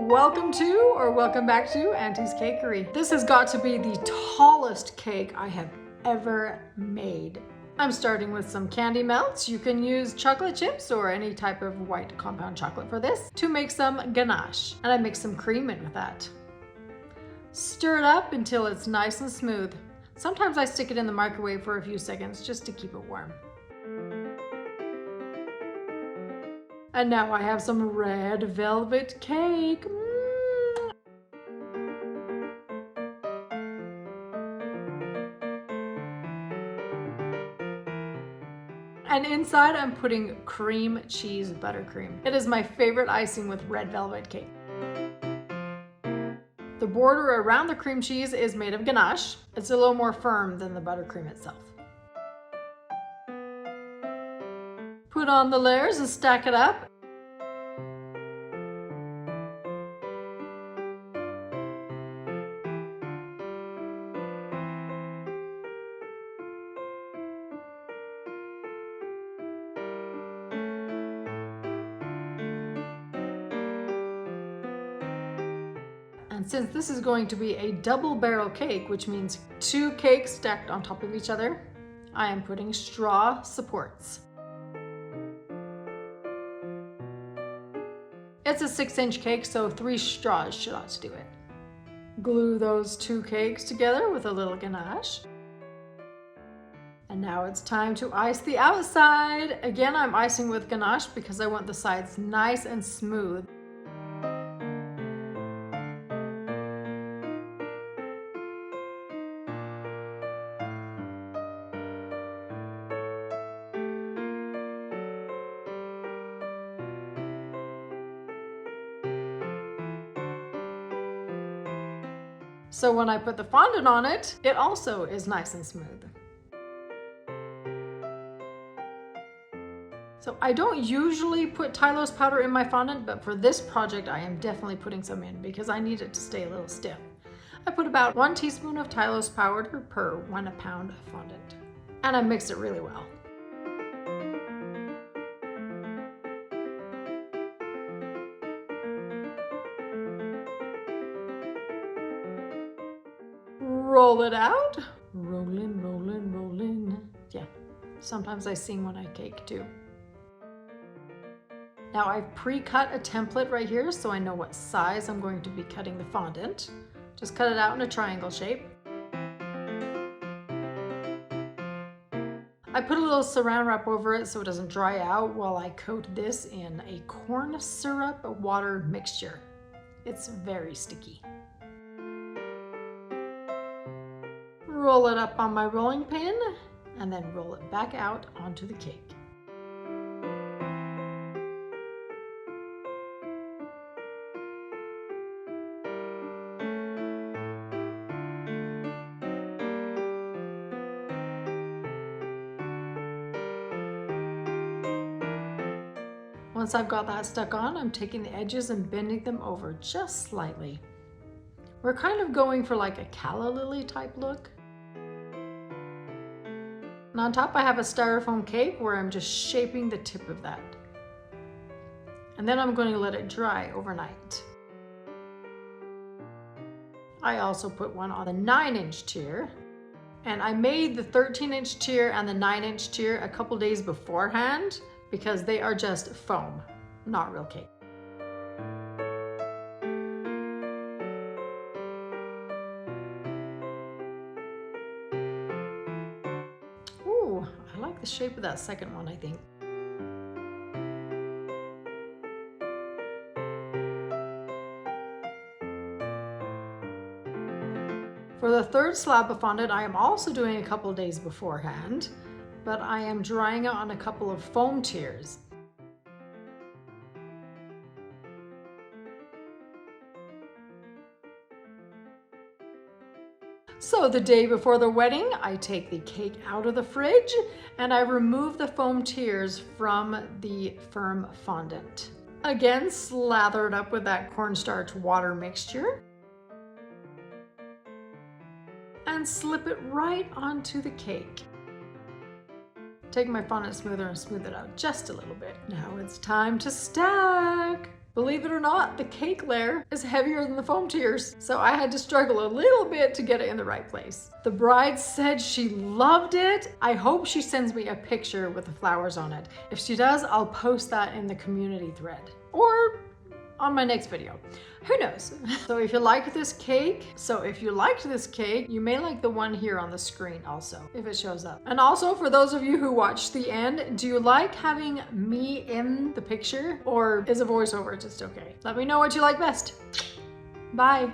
Welcome to or welcome back to Auntie's Cakery. This has got to be the tallest cake I have ever made. I'm starting with some candy melts. You can use chocolate chips or any type of white compound chocolate for this to make some ganache. And I mix some cream in with that. Stir it up until it's nice and smooth. Sometimes I stick it in the microwave for a few seconds just to keep it warm. And now I have some red velvet cake. And inside I'm putting cream cheese buttercream. It is my favorite icing with red velvet cake. The border around the cream cheese is made of ganache. It's a little more firm than the buttercream itself. Put on the layers and stack it up. And since this is going to be a double barrel cake, which means 2 cakes stacked on top of each other, I am putting straw supports. It's a 6-inch cake, so 3 straws should ought to do it. Glue those 2 cakes together with a little ganache. And now it's time to ice the outside. Again, I'm icing with ganache because I want the sides nice and smooth. So when I put the fondant on it, it also is nice and smooth. So I don't usually put Tylose powder in my fondant, but for this project I am definitely putting some in because I need it to stay a little stiff. I put about 1 teaspoon of Tylose powder per 1 pound of fondant. And I mix it really well. Roll it out. Rollin', rollin', rollin'. Yeah, sometimes I sing when I cake too. Now I've pre-cut a template right here so I know what size I'm going to be cutting the fondant. Just cut it out in a triangle shape. I put a little saran wrap over it so it doesn't dry out while I coat this in a corn syrup water mixture. It's very sticky. Roll it up on my rolling pin and then roll it back out onto the cake. Once I've got that stuck on, I'm taking the edges and bending them over just slightly. We're kind of going for like a calla lily type look. And on top I have a styrofoam cake where I'm just shaping the tip of that. And then I'm going to let it dry overnight. I also put one on the 9-inch tier. And I made the 13-inch tier and the 9-inch tier a couple days beforehand because they are just foam, not real cake. I like the shape of that second one, I think. For the 3rd slab of fondant, I am also doing a couple days beforehand, but I am drying it on a couple of foam tiers. So the day before the wedding, I take the cake out of the fridge and I remove the foam tiers from the firm fondant. Again, slather it up with that cornstarch water mixture and slip it right onto the cake. Take my fondant smoother and smooth it out just a little bit. Now it's time to stack. Believe it or not, the cake layer is heavier than the foam tiers, so I had to struggle a little bit to get it in the right place. The bride said she loved it. I hope she sends me a picture with the flowers on it. If she does, I'll post that in the community thread or on my next video. Who knows? So if you liked this cake, you may like the one here on the screen also, if it shows up. And also for those of you who watched the end, do you like having me in the picture or is a voiceover just okay? Let me know what you like best. Bye.